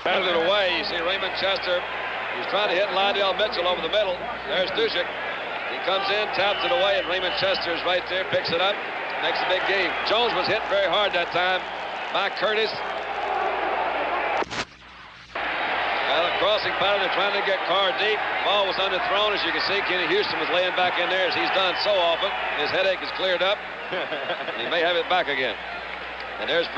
Batted it away. You see Raymond Chester. He's trying to hit Lydell Mitchell over the middle. There's Dushik. He comes in, taps it away, and Raymond Chester is right there, picks it up, makes a big game. Jones was hit very hard that time by Curtis. Well, crossing pattern, they're trying to get Carr deep. Ball was underthrown, as you can see. Kenny Houston was laying back in there, as he's done so often. His headache is cleared up. He may have it back again. And there's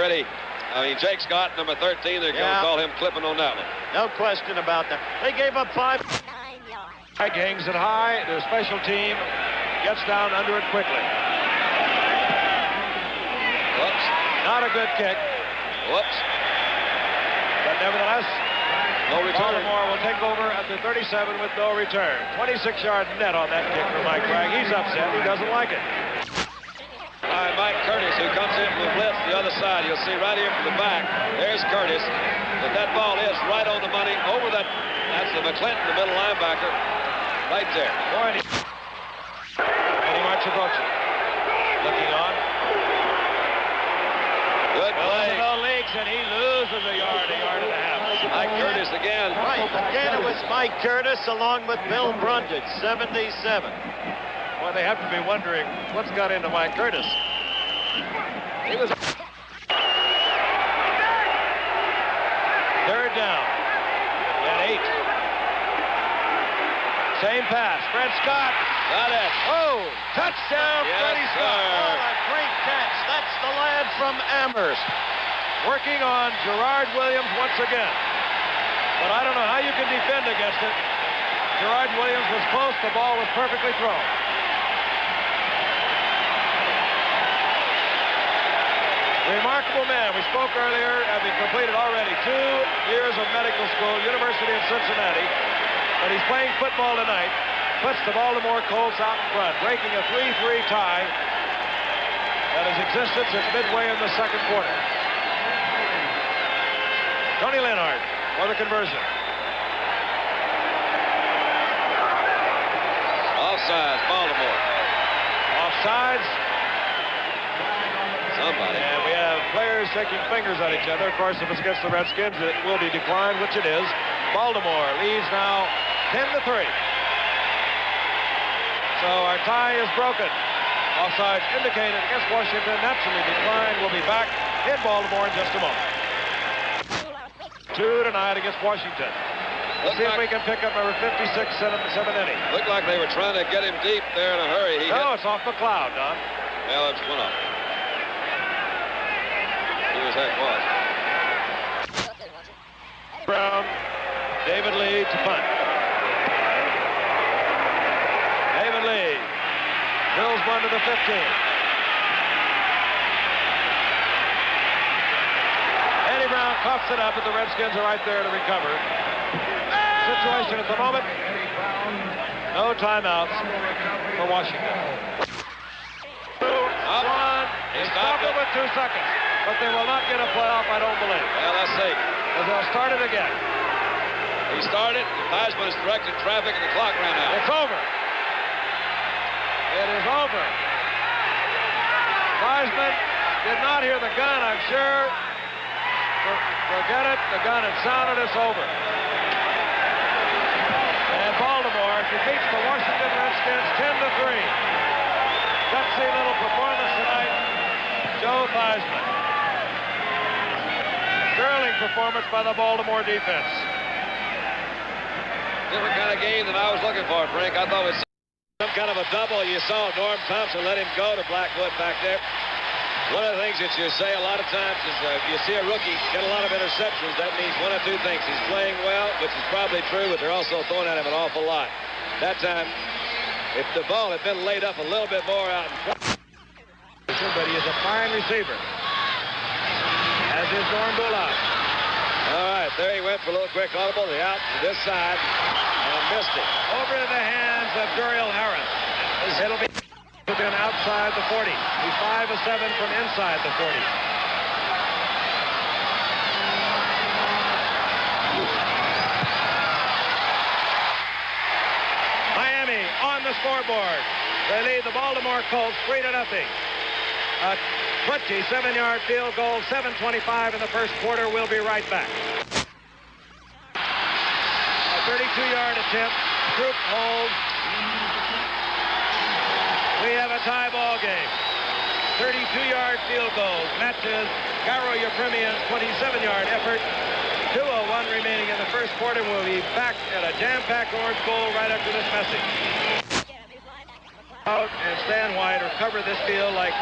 Jake Scott, number 13. They're going to call him clipping on that one. No question about that. They gave up 5. Hangs it high. Their special team gets down under it quickly. Whoops. Not a good kick. Whoops. But nevertheless, no return. Baltimore will take over at the 37 with no return. 26-yard net on that kick for Mike Bragg. He's upset. He doesn't like it. By Mike Curtis, who comes in from the blitz the other side. You'll see right here from the back. There's Curtis. But that ball is right on the money over that. That's the McClinton, the middle linebacker, right there. Eddie Marchibrochi looking on. Good play. No leaks, and he loses a yard and a half. Mike Curtis again. Right, again it was Mike Curtis along with Bill Brundage, 77. Well, they have to be wondering what's got into Mike Curtis. He was third down and 8. Same pass. Fred Scott. Got it. Oh, touchdown, Yes, Freddie Scott. sir. What a great catch. That's the lad from Amherst. Working on Gerard Williams once again. But I don't know how you can defend against it. Gerard Williams was close. The ball was perfectly thrown. Remarkable man. We spoke earlier, having completed already 2 years of medical school, University of Cincinnati. But he's playing football tonight. Puts the Baltimore Colts out in front, breaking a 3-3 tie that has existed since midway in the second quarter. Tony Lenhart for the conversion. Offsides, Baltimore. Offsides. Somebody. And we have players shaking fingers at each other. Of course, if it's against the Redskins, it will be declined, which it is. Baltimore leads now 10-3. So our tie is broken. Offsides indicated against Washington. Naturally declined. We'll be back in Baltimore in just a moment. 2 tonight against Washington. Let's see if we can pick up number 56, 7 inning. Looked like they were trying to get him deep there in a hurry. No, it's off McLeod, Don. Well, it's one off. Who as heck was. Brown, David Lee to punt. David Lee drills one to the 15. Eddie Brown coughs it up, but the Redskins are right there to recover. Situation at the moment, no timeouts for Washington. He's stopped it with 2 seconds, but they will not get a playoff, I don't believe. Well, let's see. Because they'll start it again. He started. Heisman has directed traffic, and the clock ran out. It's over. It is over. Heisman did not hear the gun, I'm sure. Forget it. The gun had sounded. It's over. And Baltimore defeats the Washington Redskins 10-3. Gutsy little performance tonight. Joe Theismann. Sterling performance by the Baltimore defense. Different kind of game than I was looking for, Frank. I thought it was some kind of a double. You saw Norm Thompson let him go to Blackwood back there. One of the things that you say a lot of times is if you see a rookie get a lot of interceptions, that means one of 2 things. He's playing well, which is probably true, but they're also throwing at him an awful lot. That time, if the ball had been laid up a little bit more out in front. But he is a fine receiver. As is Norm Bullock. All right, there he went for a little quick audible. The out to this side and missed it. Over to the hands of Duriel Harris. It'll be outside the 40. He's 5 of 7 from inside the 40. Miami on the scoreboard. They lead the Baltimore Colts 3-0. A 27-yard field goal, 7:25 in the first quarter. We'll be right back. 32-yard attempt. Troop holds. We have a tie ball game. 32-yard field goal matches Garo Yepremian's 27-yard effort. 2:01 remaining in the first quarter. We'll be back at a jam-packed Orange Bowl right after this message. Out and Stan White or cover this field like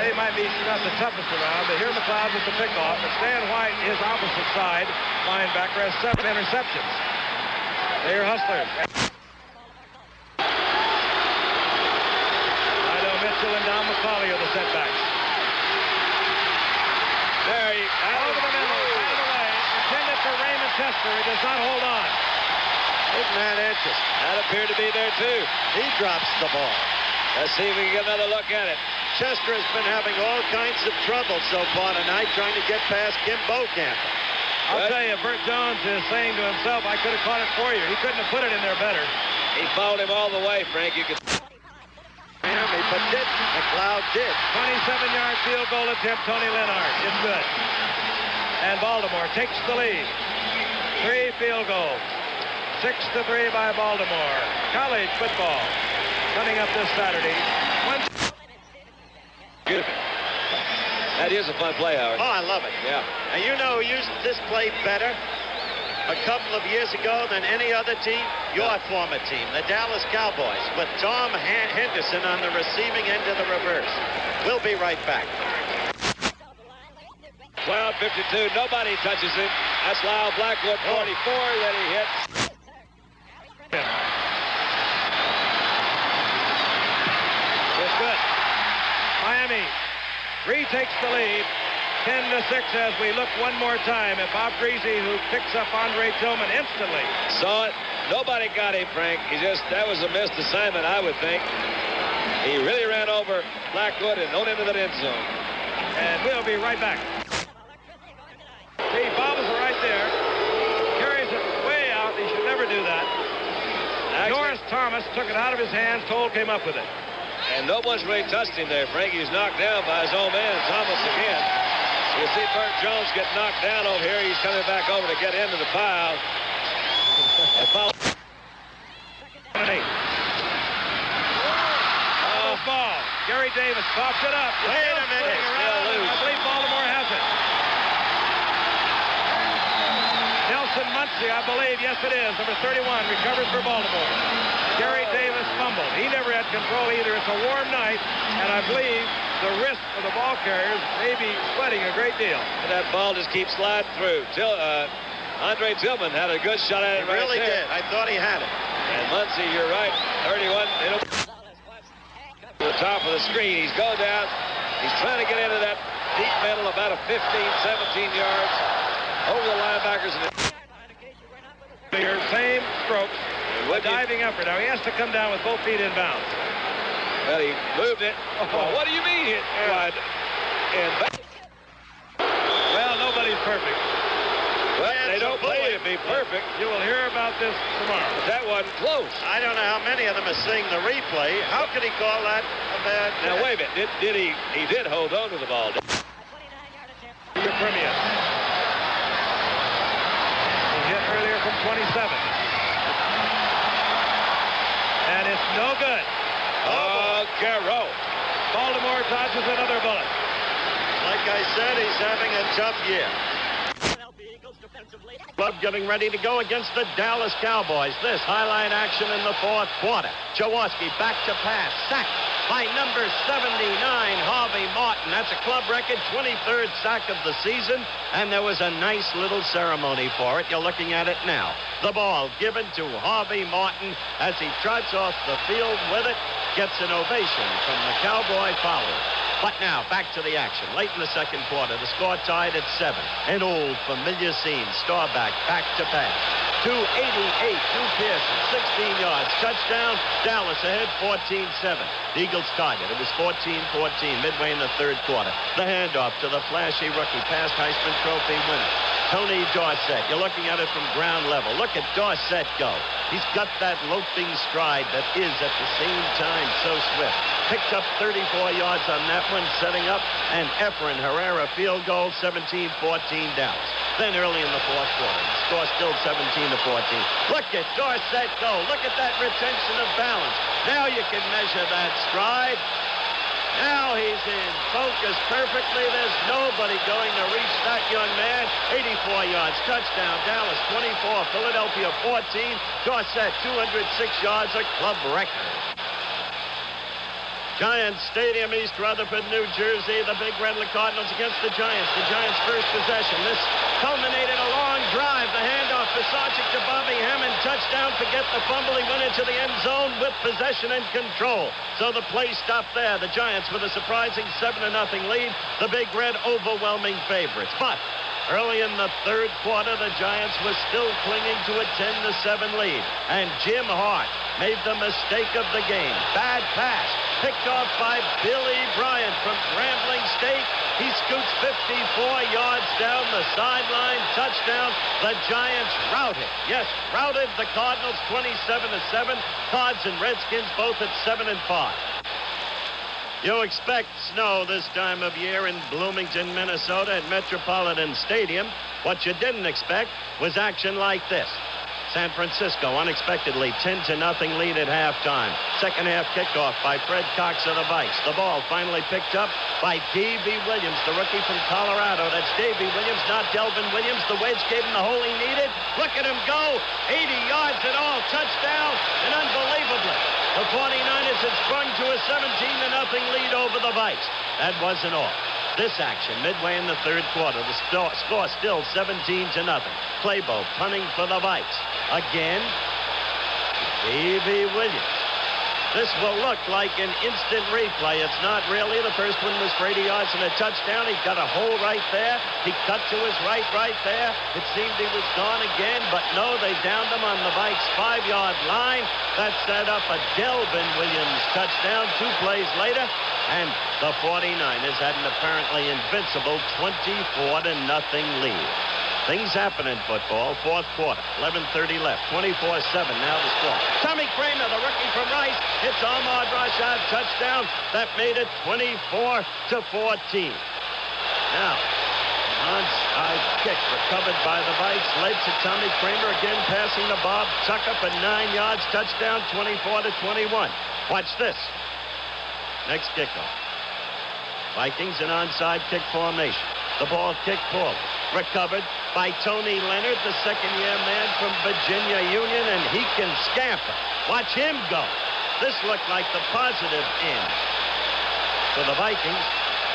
they might be not the toughest around, but here McLeod with the pickoff. And Stan White, his opposite side linebacker, has 7 interceptions. They're hustlers. Mitchell and Don McCauley are the setbacks. There he over the middle, out of the way, intended for Raymond Chester. He does not hold on. Isn't that interesting? That appeared to be there too. He drops the ball. Let's see if we can get another look at it. Chester has been having all kinds of trouble so far tonight trying to get past Kim Bokamp. I'll tell you, Bert Jones is saying to himself, I could have caught it for you. He couldn't have put it in there better. He fouled him all the way, Frank. You could. But did McLeod did. 27-yard field goal attempt, Tony Lennart. It's good. And Baltimore takes the lead. 3 field goals. 6-3 by Baltimore. College football coming up this Saturday. That is a fun play, Howard. Oh, I love it. Yeah. And you know who used this play better a couple of years ago than any other team? Your former team, the Dallas Cowboys, with Tom Henderson on the receiving end of the reverse. We'll be right back. 12:52. Nobody touches him. That's Lyle Blackwood, 44 that he hit. It's good. Miami retakes the lead. 10-6 as we look one more time at Bob Greasy, who picks up Andre Tillman instantly. Saw it. Nobody got him, Frank. That was a missed assignment, I would think. He really ran over Blackwood and on into the end zone. And we'll be right back. See, Bob is right there. Carries it way out. He should never do that. Actually, Norris Thomas took it out of his hands. Toll came up with it. And no one's really touched him there, Frank. He's knocked down by his own man, Thomas, again. You see Bert Jones get knocked down over here. He's coming back over to get into the pile. Ball. Gary Davis pops it up. Wait a minute. I believe Baltimore has it. Nelson Muncie, I believe, yes it is, number 31, recovers for Baltimore. Gary Davis fumbled. He never had control either. It's a warm night, and I believe the wrist of the ball carriers may be sweating a great deal. And that ball just keeps sliding through. Andre Tillman had a good shot at it right really there. did. I thought he had it. And Muncie, you're right, 31. To the top of the screen. He's going down. He's trying to get into that deep middle, about a 15, 17 yards over the linebackers. Same stroke. A diving effort. Now he has to come down with both feet in bounds. Well, he moved it. Oh, what do you mean hit? Yeah. And back. Well, nobody's perfect. Well, they don't play to be perfect. You will hear about this tomorrow. But that wasn't close. I don't know how many of them are seeing the replay. How could he call that a bad hit? Now, wait a minute. Did he did hold on to the ball. Your premier. He hit earlier from 27. And it's no good. Oh, Garreau. Baltimore dodges another bullet. Like I said, he's having a tough year. Club getting ready to go against the Dallas Cowboys. This highlight action in the fourth quarter. Jaworski back to pass. Sacked by number 79, Harvey Martin. That's a club record 23rd sack of the season. And there was a nice little ceremony for it. You're looking at it now. The ball given to Harvey Martin as he trots off the field with it. Gets an ovation from the Cowboy followers. But now, back to the action. Late in the second quarter, the score tied at 7. An old, familiar scene. Starback, back to pass. 288, to Pearson, 16 yards. Touchdown, Dallas ahead, 14-7. The Eagles tied it. It was 14-14, midway in the third quarter. The handoff to the flashy rookie, past Heisman Trophy winner. Tony Dorsett. You're looking at it from ground level. Look at Dorsett go. He's got that loping stride that is at the same time so swift. Picked up 34 yards on that one, setting up an Efren Herrera field goal, 17-14 Dallas. Then early in the fourth quarter, the score still 17-14. Look at Dorsett go. Look at that retention of balance. Now you can measure that stride. Now he's in focus perfectly. There's nobody going to reach that young man. 84 yards, touchdown. Dallas 24, Philadelphia 14. Dorsett 206 yards, a club record. Giants Stadium, East Rutherford, New Jersey. The Big Red Cardinals against the Giants. The Giants' first possession. This culminated a long drive. The handoff for Sarchik to Bobby Hammond. Touchdown. Forget the fumble. He went into the end zone with possession and control. So the play stopped there. The Giants with a surprising 7-0 lead. The Big Red overwhelming favorites. But early in the third quarter, the Giants were still clinging to a 10-7 lead. And Jim Hart made the mistake of the game. Bad pass. Picked off by Billy Bryant from Grambling State. He scoots 54 yards down the sideline. Touchdown. The Giants routed. Yes, routed the Cardinals 27-7. Cards and Redskins both at 7-5. You expect snow this time of year in Bloomington, Minnesota at Metropolitan Stadium. What you didn't expect was action like this. San Francisco unexpectedly 10-0 lead at halftime. Second half kickoff by Fred Cox of the Vikes. The ball finally picked up by Davey Williams, the rookie from Colorado. That's Davey Williams, not Delvin Williams. The wedge gave him the hole he needed. Look at him go. 80 yards at all. Touchdown. And unbelievably, the 49ers had sprung to a 17-0 lead over the Vikes. That wasn't all. This action, midway in the third quarter, the score still 17-0. Claybo punting for the Vikes. Again, Davey Williams. This will look like an instant replay. It's not really. The first one was for 80 yards and a touchdown. He got a hole right there. He cut to his right there. It seemed he was gone again, but no, they downed him on the Vikes' 5-yard line. That set up a Delvin Williams touchdown 2 plays later. And the 49ers had an apparently invincible 24-0 lead. Things happen in football. Fourth quarter, 11:30 left, 24-7 now the score. Tommy Kramer, the rookie from Rice, hits Ahmad Rashad, touchdown. That made it 24-14. Now, onside kick recovered by the Vikes, led to Tommy Kramer again passing the Bob Tucker for 9 yards, touchdown, 24-21. Watch this. Next kickoff. Vikings in onside kick formation. The ball kicked forward. Recovered by Tony Leonard, the second-year man from Virginia Union, and he can scamper. Watch him go. This looked like the positive end for the Vikings,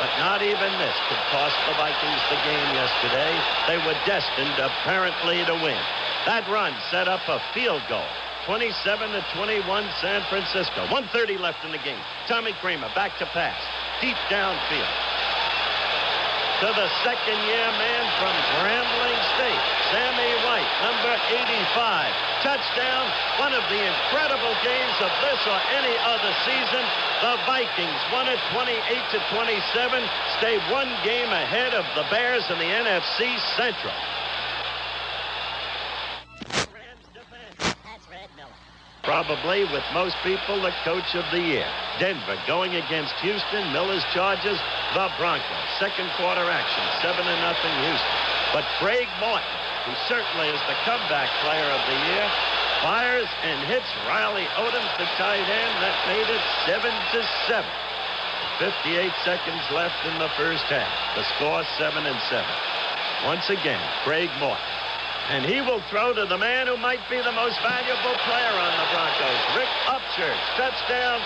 but not even this could cost the Vikings the game yesterday. They were destined, apparently, to win. That run set up a field goal. 27-21 San Francisco. 1:30 left in the game. Tommy Kramer back to pass. Deep downfield. To the second-year man from Grambling State, Sammy White, number 85. Touchdown. One of the incredible games of this or any other season. The Vikings won it 28-27. Stay 1 game ahead of the Bears in the NFC Central. Probably, with most people, the coach of the year. Denver going against Houston. Miller's Chargers, the Broncos. Second quarter action, 7-0 Houston. But Craig Morton, who certainly is the comeback player of the year, fires and hits Riley Odom, the tight end. That made it 7-7. 58 seconds left in the first half. The score 7-7. Once again, Craig Morton. And he will throw to the man who might be the most valuable player on the Broncos, Rick Upchurch. Touchdown,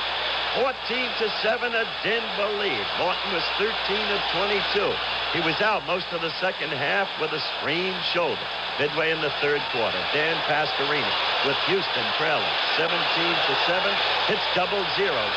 14-7, a Denver lead. Morton was 13 of 22. He was out most of the second half with a sprained shoulder. Midway in the third quarter, Dan Pastorini with Houston trailing 17-7. Hits 0-0,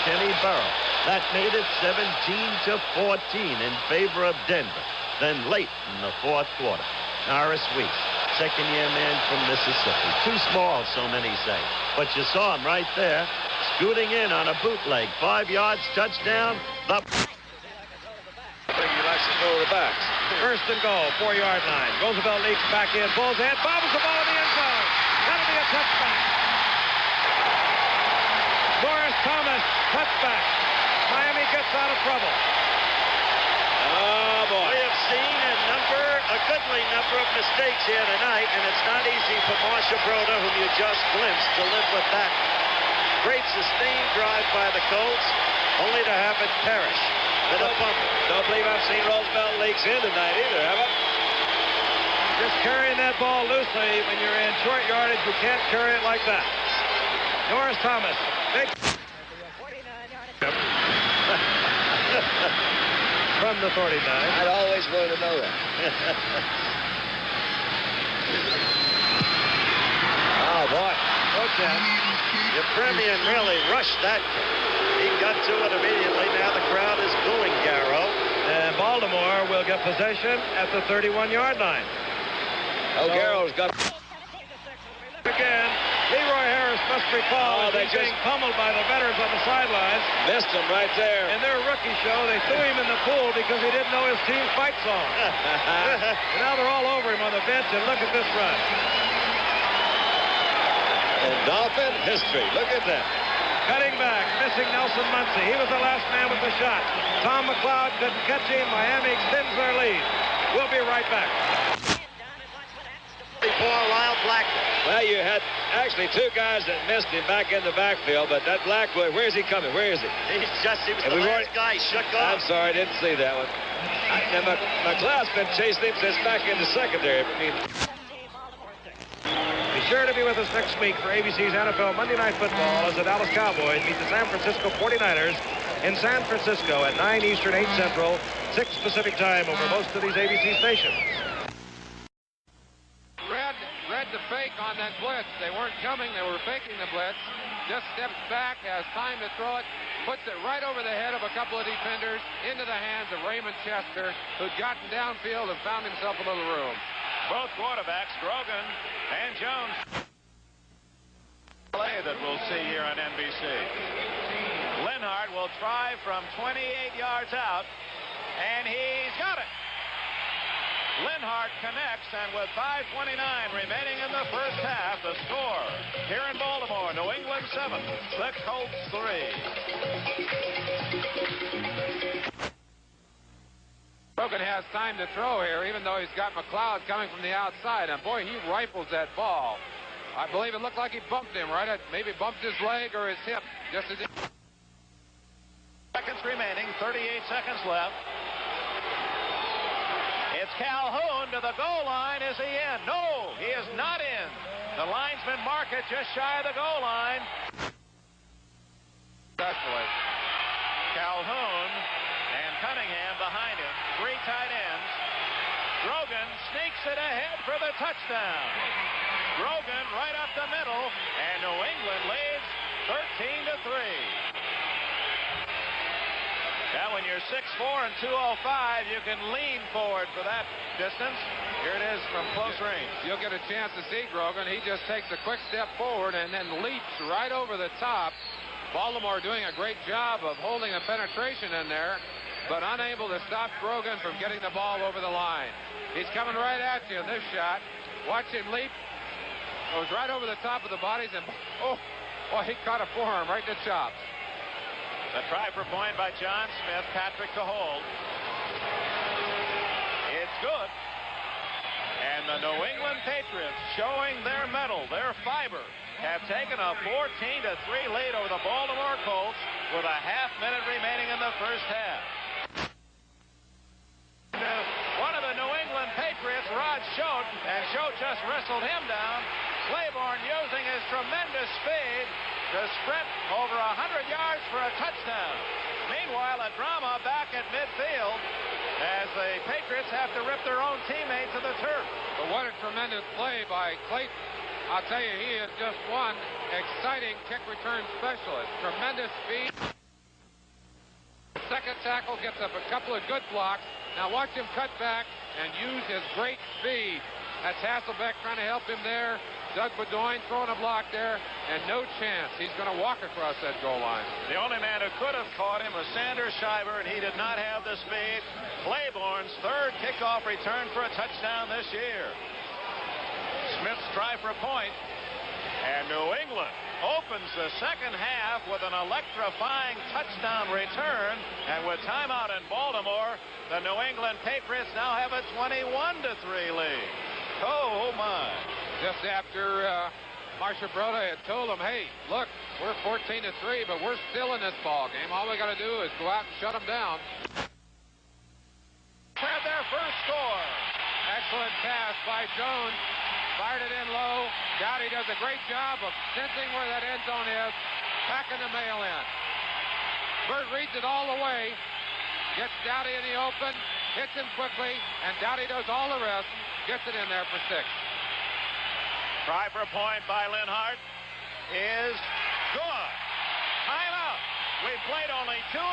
Kenny Burrow. That made it 17-14 in favor of Denver. Then late in the fourth quarter, Norris Weese, second-year man from Mississippi. Too small, so many say. But you saw him right there, scooting in on a bootleg. 5 yards, touchdown. I think he likes to throw the backs. First and goal, 4-yard line. Roosevelt leaks back in, pulls in, bobbles the ball in the end zone. That'll be a touchback. Morris Thomas, touchback. Miami gets out of trouble. Oh, boy. We have seen a goodly number of mistakes here tonight, and it's not easy for Marshall Broda, whom you just glimpsed, to live with that great sustained drive by the Colts, only to have it perish with a fumble. Don't believe I've seen Roosevelt leaks in tonight either, have I? Just carrying that ball loosely when you're in short yardage, you can't carry it like that. Norris Thomas, big from the 49. I'd always wanted to know that. Oh, boy. Okay. Yepremian really rushed that. He got to it immediately. Now the crowd is booing Garrow. And Baltimore will get possession at the 31-yard line. Oh, so, Garrow's got... Again, Leroy Harris must recall they he's being pummeled by the veterans on the sidelines. Missed him right there. In their rookie show, they threw him in the pool because he didn't know his team's fight song. And now they're all over him on the bench, and look at this run. In Dolphin history, look at that. Cutting back, missing Nelson Muncie. He was the last man with the shot. Tom McLeod couldn't catch him. Miami extends their lead. We'll be right back. Before Lyle Blackwood. Well, you had actually two guys that missed him back in the backfield, but that Blackwood, where is he coming? Where is he? He was the last guy shook off. I'm sorry, I didn't see that one. McLeod's been chasing him since back in the secondary. I mean, be sure to be with us next week for ABC's NFL Monday Night Football as the Dallas Cowboys meet the San Francisco 49ers in San Francisco at 9 Eastern, 8 Central, 6 Pacific time over most of these ABC stations. Read the fake on that blitz. They weren't coming. They were faking the blitz. Just steps back, has time to throw it, puts it right over the head of a couple of defenders into the hands of Raymond Chester, who'd gotten downfield and found himself a little room. Both quarterbacks, Grogan and Jones. Play that we'll see here on NBC. Linhart will try from 28 yards out, and he's got it. Linhart connects, and with 5:29 remaining in the first half, the score here in Baltimore, New England 7, the Colts 3. Grogan has time to throw here, even though he's got McLeod coming from the outside, and boy, he rifles that ball. I believe it looked like he bumped him, right? Maybe bumped his leg or his hip, just as it... Seconds remaining, 38 seconds left. It's Calhoun to the goal line. Is he in? No, he is not in. The linesman mark it just shy of the goal line. Calhoun and Cunningham behind him. Three tight ends. Grogan sneaks it ahead for the touchdown. Grogan right up the middle, and New England leads 13-3. Now, when you're 6'4" and 205, you can lean forward for that distance. Here it is from close range. You'll get a chance to see Grogan. He just takes a quick step forward and then leaps right over the top. Baltimore doing a great job of holding a penetration in there, but unable to stop Grogan from getting the ball over the line. He's coming right at you in this shot. Watch him leap. Goes right over the top of the bodies, and oh, he caught a forearm right in the chops. The try for point by John Smith. Patrick to hold. It's good. And the New England Patriots, showing their mettle, their fiber, have taken a 14-3 lead over the Baltimore Colts with a half-minute remaining in the first half. One of the New England Patriots, Rod Schote, and Schote just wrestled him down. Claiborne using his tremendous speed to sprint over 100 yards for a touchdown. Meanwhile, a drama back at midfield as the Patriots have to rip their own teammates to the turf. But what a tremendous play by Clayton. I'll tell you, he is just one exciting kick return specialist. Tremendous speed. The second tackle gets up a couple of good blocks. Now watch him cut back and use his great speed. That's Hasselbeck trying to help him there. Doug Bedoin throwing a block there. and no chance. He's going to walk across that goal line. The only man who could have caught him was Sanders Shiver, and he did not have the speed. Claiborne's third kickoff return for a touchdown this year. Smith's try for a point, and New England opens the second half with an electrifying touchdown return, and with timeout in Baltimore, the New England Patriots now have a 21-3 lead. Oh my. Just after Marcia Broda had told him, hey, look, we're 14-3, but we're still in this ball game. All we got to do is go out and shut them down. Had their first score. Excellent pass by Jones. Fired it in low. Dowdy does a great job of sensing where that end zone is, packing the mail in. Burt reads it all the way, gets Dowdy in the open, hits him quickly, and Dowdy does all the rest, gets it in there for 6. Try for a point by Linhart is good. Timeout. We've played only 2.5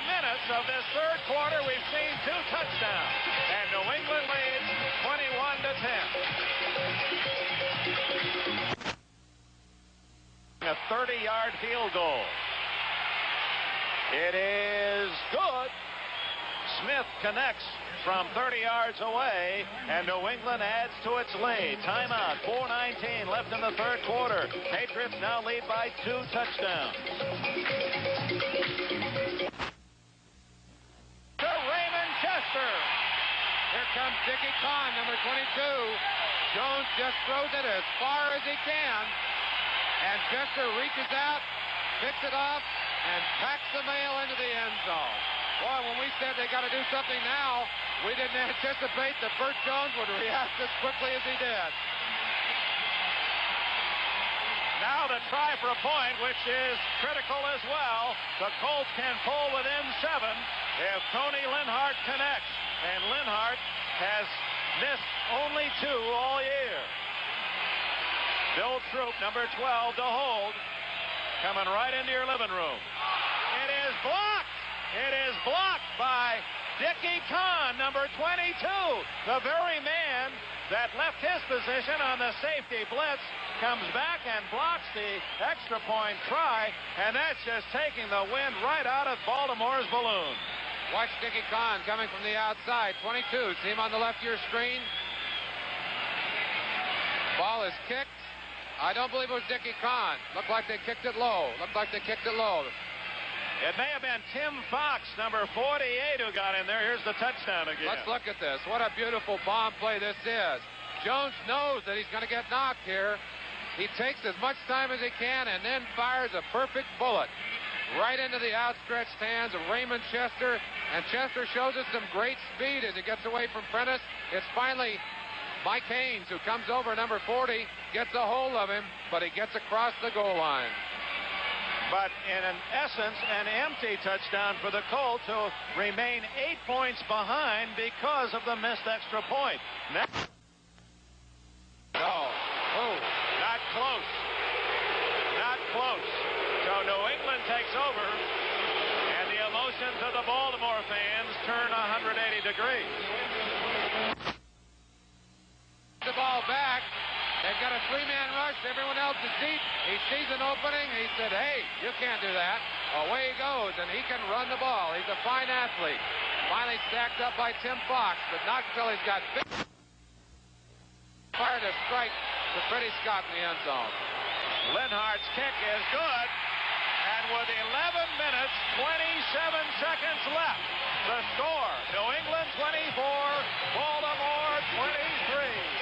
minutes of this third quarter. We've seen 2 touchdowns, and New England leads 21-10. A 30-yard field goal. It is good. Smith connects from 30 yards away, and New England adds to its lead. Timeout, 4:19 left in the third quarter. Patriots now lead by 2 touchdowns. To Raymond Chester. Here comes Dickie Kahn, number 22. Jones just throws it as far as he can, and Chester reaches out, picks it off, and packs the mail into the end zone. Boy, when we said they got to do something now, we didn't anticipate that Burt Jones would react as quickly as he did. Now the try for a point, which is critical as well. The Colts can pull within 7 if Tony Linhart connects. And Linhart has missed only 2 all year. Bill Troop, number 12, to hold. Coming right into your living room. It is blocked. It is blocked by Dickie Kahn, number 22. The very man that left his position on the safety blitz comes back and blocks the extra point try, and that's just taking the wind right out of Baltimore's balloon. Watch Dickie Kahn coming from the outside. 22. See him on the left of your screen. Ball is kicked. I don't believe it was Dickie Kahn. Looked like they kicked it low. It may have been Tim Fox, number 48, who got in there. Here's the touchdown again. Let's look at this. What a beautiful bomb play this is. Jones knows that he's going to get knocked here. He takes as much time as he can and then fires a perfect bullet right into the outstretched hands of Raymond Chester. And Chester shows us some great speed as he gets away from Prentice. It's finally Mike Haynes who comes over, number 40, gets a hold of him, but he gets across the goal line. But in essence, an empty touchdown for the Colts, who remain 8 points behind because of the missed extra point. No. Oh. Not close. Not close. So New England takes over, and the emotions of the Baltimore fans turn 180 degrees. The ball back. They've got a 3-man rush. Everyone else is deep. He sees an opening. He said, hey, you can't do that. Away he goes, and he can run the ball. He's a fine athlete. Finally stacked up by Tim Fox, but not until he's got fired a strike to Freddie Scott in the end zone. Linhart's kick is good. And with 11 minutes, 27 seconds left, the score, New England 24, Baltimore 23.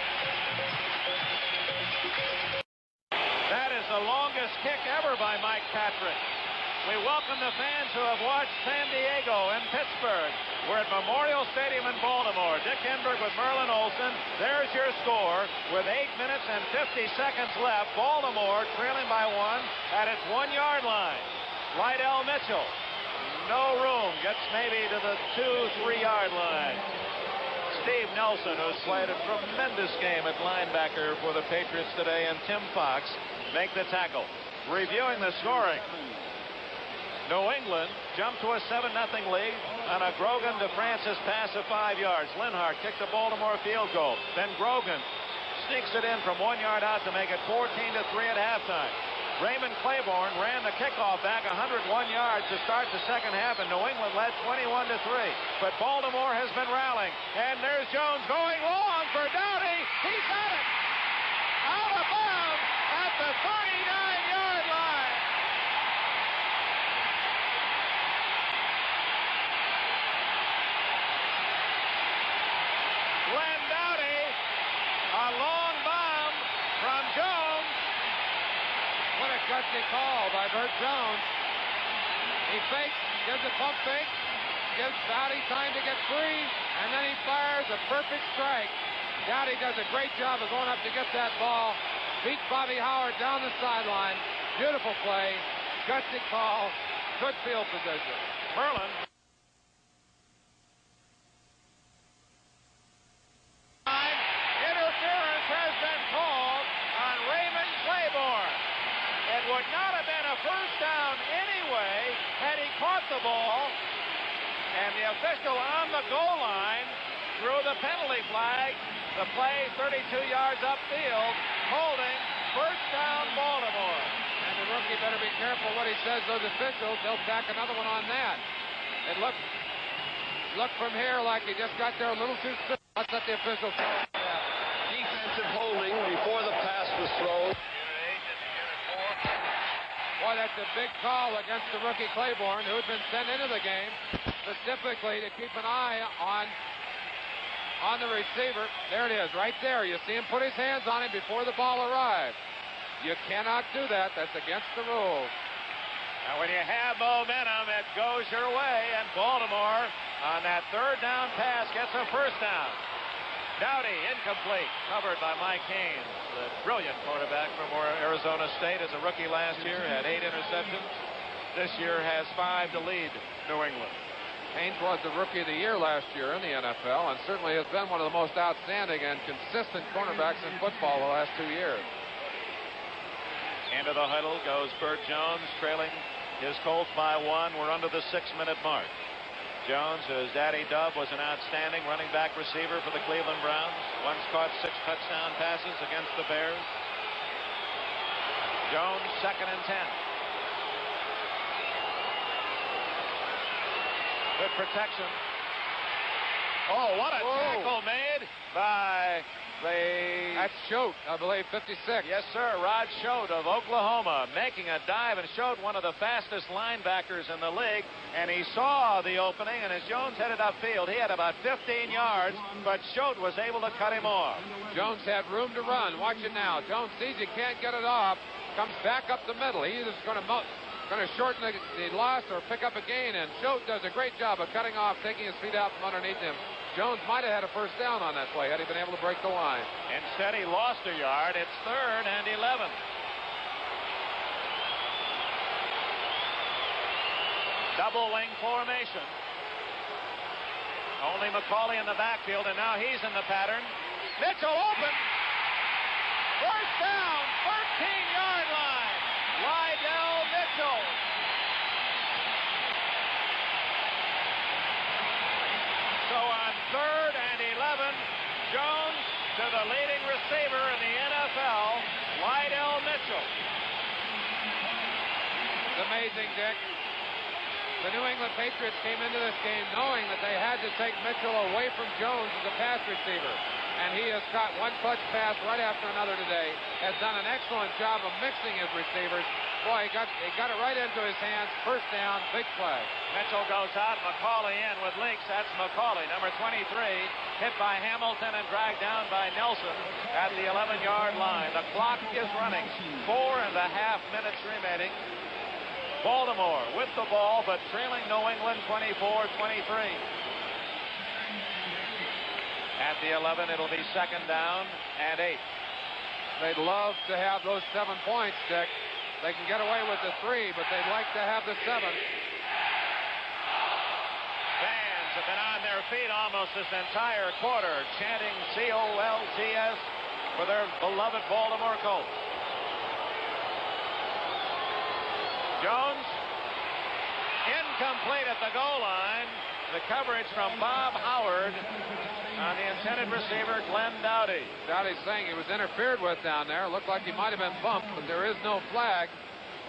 That is the longest kick ever by Mike Patrick. We welcome the fans who have watched San Diego and Pittsburgh. We're at Memorial Stadium in Baltimore. Dick Enberg with Merlin Olsen. There's your score with 8 minutes and 50 seconds left. Baltimore trailing by 1 at its 1-yard line. Lydell Mitchell, no room, gets maybe to the 2-3-yard line. Steve Nelson, who's played a tremendous game at linebacker for the Patriots today, and Tim Fox make the tackle. Reviewing the scoring, New England jumped to a 7-0 lead on a Grogan to Francis pass of 5 yards. Linhart kicked the Baltimore field goal. Then Grogan sneaks it in from 1 yard out to make it 14-3 at halftime. Raymond Claiborne ran the kickoff back 101 yards to start the second half, and New England led 21-3. But Baltimore has been rallying, and there's Jones going long for Dowdy. He's got it! Out of bounds at the 39-yard line. Glenn Dowdy, a long bomb from Jones. What a gutsy call by Bert Jones. He fakes, gives a pump fake, gives Dowdy time to get free, and then he fires a perfect strike. Dowdy does a great job of going up to get that ball. Beat Bobby Howard down the sideline. Beautiful play. Gutsy call. Good field position. Merlin. Interference has been called on Raymond Claiborne. It would not have been a first down anyway had he caught the ball. And the official on the goal line threw the penalty flag. The play 32 yards upfield, holding first down Baltimore. And the rookie better be careful what he says to those officials. They'll tack another one on that. It looked from here like he just got there a little too soon. Let's let the officials say. Defensive holding before the pass was thrown. Boy, that's a big call against the rookie Claiborne, who had been sent into the game specifically to keep an eye on the receiver. There it is, right there. You see him put his hands on him before the ball arrived. You cannot do that. That's against the rules. Now, when you have momentum, it goes your way, and Baltimore on that third down pass gets a first down. Dowdy, incomplete, covered by Mike Haynes, the brilliant quarterback from Arizona State as a rookie last year, had 8 interceptions. This year has 5 to lead New England. Haynes was the Rookie of the Year last year in the NFL and certainly has been one of the most outstanding and consistent cornerbacks in football the last 2 years. Into the huddle goes Bert Jones, trailing his Colts by 1. We're under the 6-minute mark. Jones, whose daddy Dub was an outstanding running back receiver for the Cleveland Browns, once caught 6 touchdown passes against the Bears. Jones, 2nd and 10. Good protection. Oh, what a tackle made by That's Choate, I believe, 56. Yes, sir. Rod Choate of Oklahoma making a dive, and Choate, one of the fastest linebackers in the league, and he saw the opening, and as Jones headed upfield, he had about 15 yards, but Choate was able to cut him off. Jones had room to run. Watch it now. Jones sees he can't get it off, comes back up the middle. He is going to shorten the loss or pick up a gain, and Choate does a great job of cutting off, taking his feet out from underneath him. Jones might have had a first down on that play had he been able to break the line. Instead, he lost a yard. It's 3rd and 11. Double wing formation. Only McCauley in the backfield, and now he's in the pattern. Mitchell open. First down, 13-yard line. Lydell Mitchell. So on 3rd and 11, Jones to the leading receiver in the NFL, Lydell Mitchell. It's amazing, Dick. The New England Patriots came into this game knowing that they had to take Mitchell away from Jones as a pass receiver. And he has caught one clutch pass right after another today. Has done an excellent job of mixing his receivers. Boy, he got it right into his hands. First down, big play. Mitchell goes out, McCauley in with leaks. That's McCauley, number 23, hit by Hamilton and dragged down by Nelson at the 11-yard line. The clock is running. 4.5 minutes remaining. Baltimore with the ball, but trailing New England 24-23. At the 11, it'll be 2nd down and 8. They'd love to have those 7 points, Dick. They can get away with the 3, but they'd like to have the 7. Fans have been on their feet almost this entire quarter, chanting COLTS for their beloved Baltimore Colts. Jones, incomplete at the goal line. The coverage from Bob Howard on the intended receiver, Glenn Dowdy. Dowdy's saying he was interfered with down there. Looked like he might have been bumped, but there is no flag.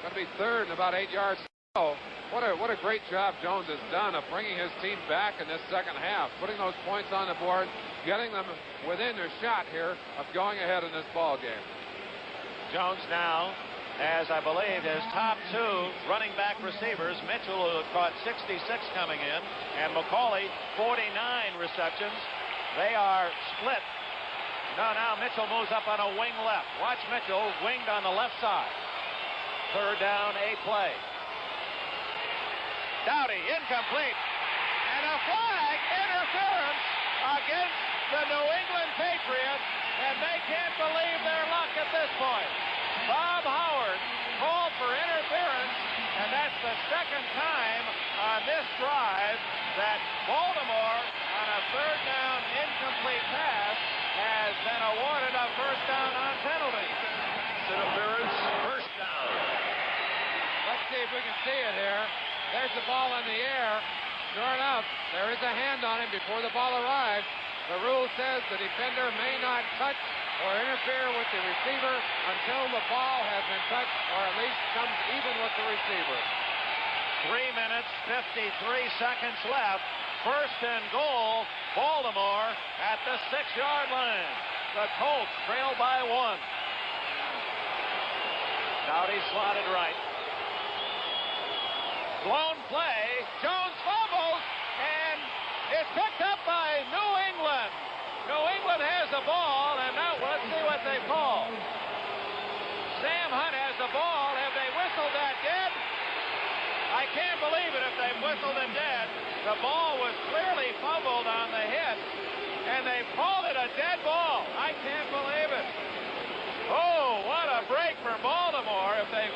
Going to be third and about 8 yards. Oh, what a great job Jones has done of bringing his team back in this second half, putting those points on the board, getting them within their shot here of going ahead in this ball game. Jones now has, I believe, his top two running back receivers. Mitchell, who caught 66 coming in, and McCauley, 49 receptions. They are split. Now Mitchell moves up on a wing left. Watch Mitchell winged on the left side. Third down, 8 play. Dowdy, incomplete. And a flag, interference against the New England Patriots, and they can't believe their luck at this point. Bob Howard called for interference, and that's the second time on this drive that Baltimore, on a third down incomplete pass, has been awarded a first down on penalty. Interference, first down. Let's see if we can see it here. There's the ball in the air. Sure enough, there is a hand on him before the ball arrives. The rule says the defender may not touch or interfere with the receiver until the ball has been touched or at least comes even with the receiver. 3 minutes, 53 seconds left. First and goal, Baltimore at the 6-yard line. The Colts trail by 1. Dowdy slotted right. Blown play. Jones fumbles, and it's picked up by New England. New England has the ball, and now let's see what they call. Sam Hunt has the ball. Have they whistled that dead? I can't believe it if they've whistled it dead. The ball was clearly fumbled on the hit, and they've called it a dead ball. I can't believe it. Oh, what a break for Baltimore if they...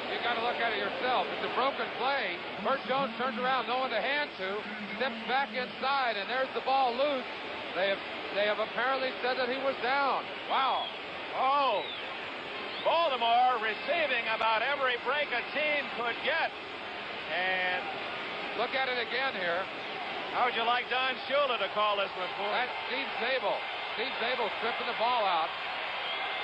You got to look at it yourself. It's a broken play. Bert Jones turns around, no one to hand to, steps back inside, and there's the ball loose. They have apparently said that he was down. Wow. Oh, Baltimore receiving about every break a team could get. And look at it again here. How would you like Don Shula to call this one for? That's Steve Zabel. Steve Zabel stripping the ball out.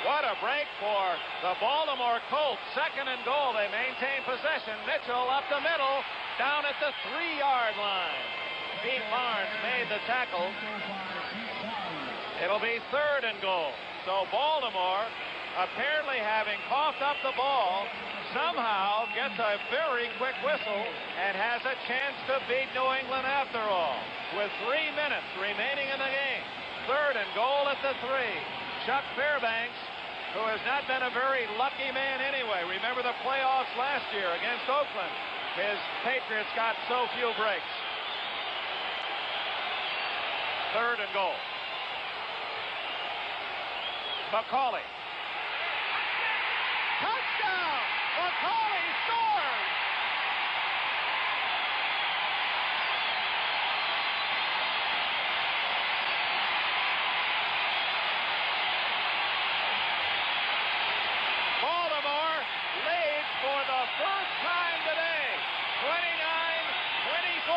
What a break for the Baltimore Colts. Second and goal. They maintain possession. Mitchell up the middle, down at the 3-yard line. Pete Barnes made the tackle. It'll be third and goal. So Baltimore, apparently having coughed up the ball, somehow gets a very quick whistle and has a chance to beat New England after all. With 3 minutes remaining in the game. Third and goal at the 3. Chuck Fairbanks, who has not been a very lucky man anyway. Remember the playoffs last year against Oakland. His Patriots got so few breaks. Third and goal. McCauley. Touchdown! McCauley scores! Baltimore leads for the first time today, 29-24.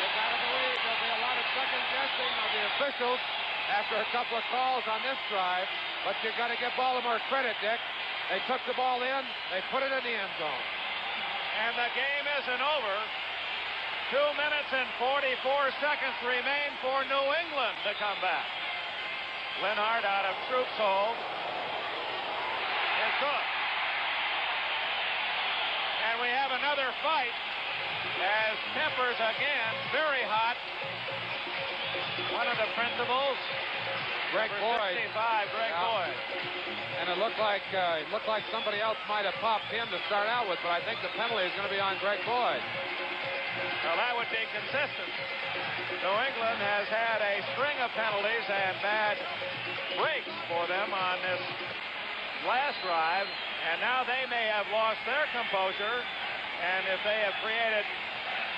You've got to believe there'll be a lot of second guessing of the officials after a couple of calls on this drive, but you've got to give Baltimore credit, Dick. They took the ball in, they put it in the end zone. And the game isn't over. 2 minutes and 44 seconds remain for New England to come back. Linhart out of Troop's hole. It's good. And we have another fight as tempers again very hot. One of the principals, Greg Boyd. 65, Greg Boyd. And it looked like somebody else might have popped him to start out with, but I think the penalty is going to be on Greg Boyd. Well, that would be consistent. New England has had a string of penalties and bad breaks for them on this last drive, and now they may have lost their composure, and if they have created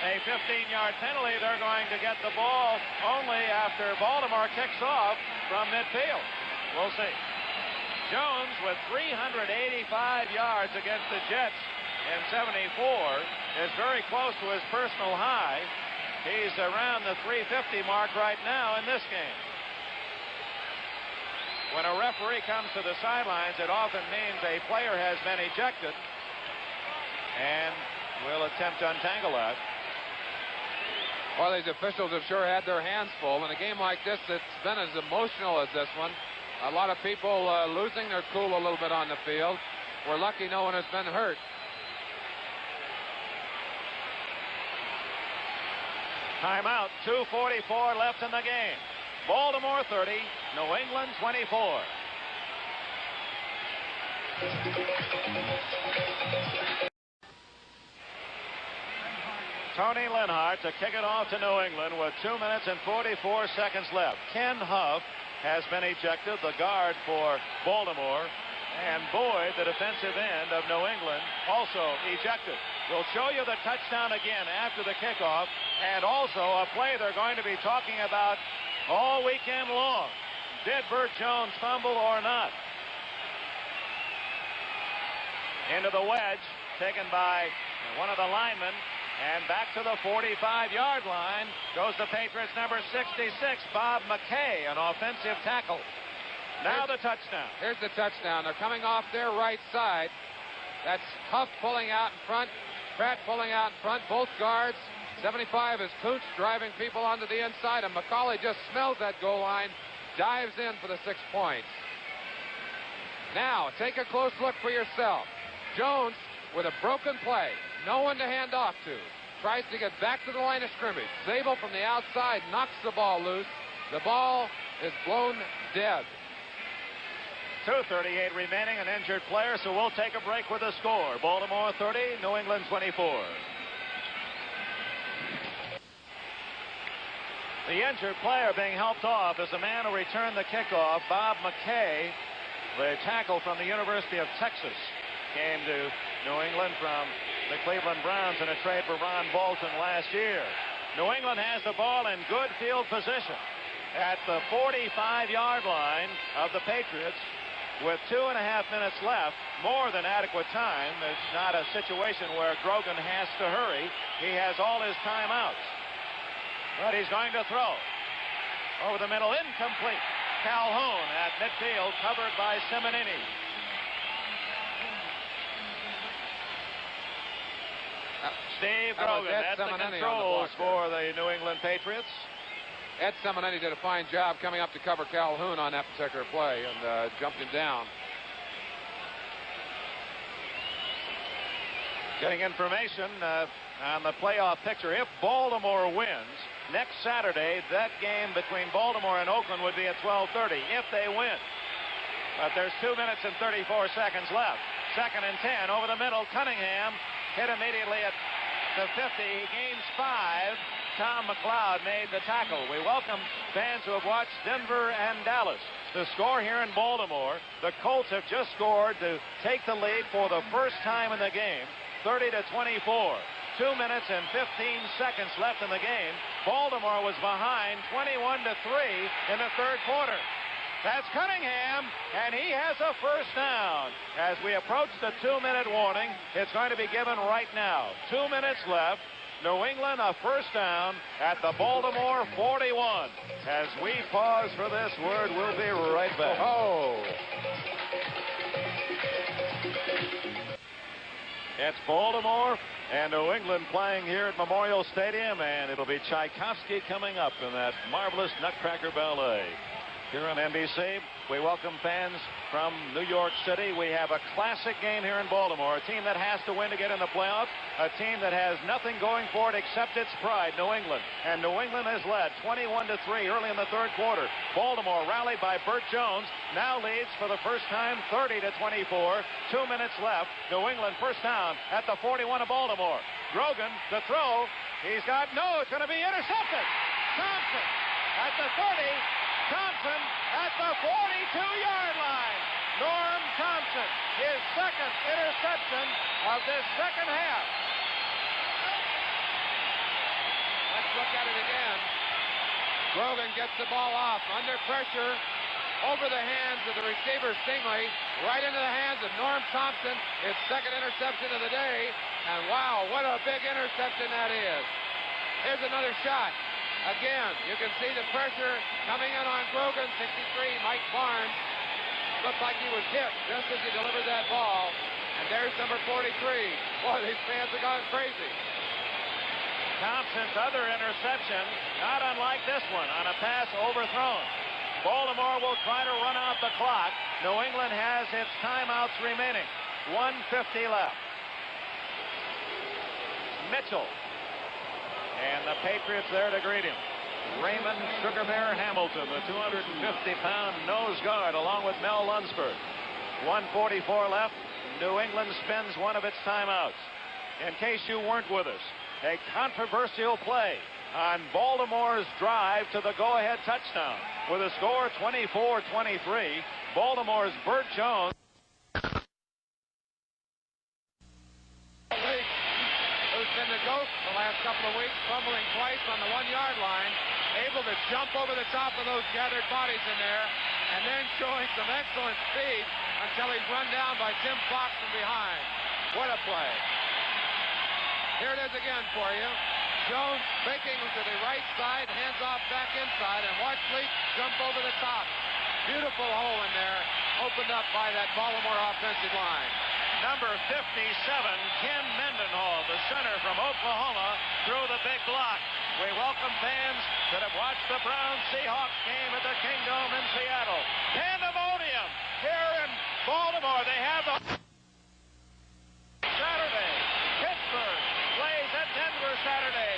a 15-yard penalty, they're going to get the ball only after Baltimore kicks off from midfield. We'll see. Jones with 385 yards against the Jets in 74 is very close to his personal high. He's around the 350 mark right now in this game. When a referee comes to the sidelines, it often means a player has been ejected. And we'll attempt to untangle that. Well, these officials have sure had their hands full. In a game like this that's been as emotional as this one, a lot of people losing their cool a little bit on the field. We're lucky no one has been hurt. Timeout, 2:44 left in the game. Baltimore 30, New England 24. Tony Linhart to kick it off to New England with 2 minutes and 44 seconds left. Ken Huff has been ejected, the guard for Baltimore. And Boyd, the defensive end of New England, also ejected. We'll show you the touchdown again after the kickoff, and also a play they're going to be talking about all weekend long. Did Burt Jones fumble or not? Into the wedge, taken by one of the linemen, and back to the 45-yard line goes the Patriots' number 66, Bob McKay, an offensive tackle. Now the touchdown. Here's the touchdown. They're coming off their right side. That's Huff pulling out in front, Pratt pulling out in front, both guards. 75 is Cooch driving people onto the inside, and McCauley just smells that goal line, dives in for the 6 points. Now, take a close look for yourself. Jones with a broken play, no one to hand off to. Tries to get back to the line of scrimmage. Zabel from the outside knocks the ball loose. The ball is blown dead. 2:38 remaining, an injured player, so we'll take a break with the score. Baltimore 30, New England 24. The injured player being helped off is the man who returned the kickoff, Bob McKay, the tackle from the University of Texas. Came to New England from the Cleveland Browns in a trade for Ron Bolton last year. New England has the ball in good field position at the 45-yard line of the Patriots. With 2.5 minutes left, more than adequate time. It's not a situation where Grogan has to hurry. He has all his timeouts. But he's going to throw. Over the middle, incomplete. Calhoun at midfield, covered by Simonini. Steve Grogan at the controls for the New England Patriots. Ed Simonini did a fine job coming up to cover Calhoun on that particular play and jumped him down. Getting information on the playoff picture. If Baltimore wins next Saturday, that game between Baltimore and Oakland would be at 12:30 if they win. But there's 2 minutes and 34 seconds left. 2nd and 10 over the middle. Cunningham hit immediately at the 50. He gains 5. Tom McLeod made the tackle. We welcome fans who have watched Denver and Dallas. The score here in Baltimore, the Colts have just scored to take the lead for the first time in the game, 30-24. 2 minutes and 15 seconds left in the game. Baltimore was behind 21-3 in the third quarter. That's Cunningham, and he has a first down. As we approach the 2-minute warning, it's going to be given right now. 2 minutes left. New England a first down at the Baltimore 41. As we pause for this word, we'll be right back. It's Baltimore and New England playing here at Memorial Stadium, and it'll be Tchaikovsky coming up in that marvelous Nutcracker Ballet. Here on NBC, we welcome fans from New York City. We have a classic game here in Baltimore, a team that has to win to get in the playoffs, a team that has nothing going for it except its pride, New England. And New England has led 21-3 early in the third quarter. Baltimore, rallied by Burt Jones, now leads for the first time 30-24. 2 minutes left. New England first down at the 41 of Baltimore. Grogan, the throw. He's got, no, it's going to be intercepted. Thompson at the 30. Thompson at the 42-yard line. Norm Thompson, his second interception of this second half. Let's look at it again. Grogan gets the ball off under pressure over the hands of the receiver Stingley, right into the hands of Norm Thompson, his second interception of the day. And wow, what a big interception that is. Here's another shot. Again, you can see the pressure coming in on Grogan, 63, Mike Barnes, looked like he was hit just as he delivered that ball. And there's number 43. Boy, these fans have gone crazy. Thompson's other interception, not unlike this one, on a pass overthrown. Baltimore will try to run out the clock. New England has its timeouts remaining. 1:50 left. Mitchell. And the Patriots there to greet him. Raymond Sugar Bear Hamilton, the 250-pound nose guard, along with Mel Lunsford. 1:44 left. New England spends one of its timeouts. In case you weren't with us, a controversial play on Baltimore's drive to the go-ahead touchdown. With a score 24-23, Baltimore's Burt Jones. Who's been the ghost the last couple of weeks, fumbling twice on the 1-yard line, able to jump over the top of those gathered bodies in there, and then showing some excellent speed until he's run down by Tim Fox from behind. What a play. Here it is again for you. Jones faking to the right side, hands off back inside, and watch Leach jump over the top. Beautiful hole in there, opened up by that Baltimore offensive line. Number 57, Ken Mendenhall, the center from Oklahoma, through the big block. We welcome fans that have watched the Browns-Seahawks game at the Kingdome in Seattle. Pandemonium here in Baltimore. They have the Saturday. Pittsburgh plays at Denver Saturday.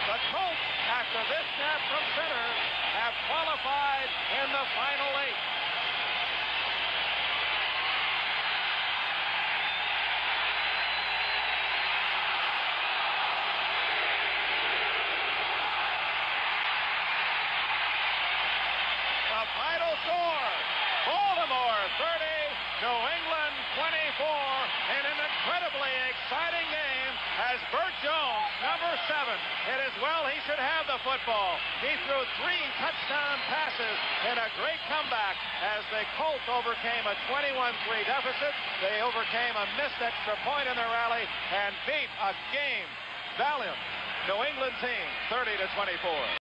The Colts, after this snap from center, have qualified in the final 8. The final score, Baltimore 30, New England 24, in an incredibly exciting game as Burt Jones, number 7, it is well he should have the football. He threw 3 touchdown passes in a great comeback as the Colts overcame a 21-3 deficit. They overcame a missed extra point in their rally and beat a game valiant New England team 30-24.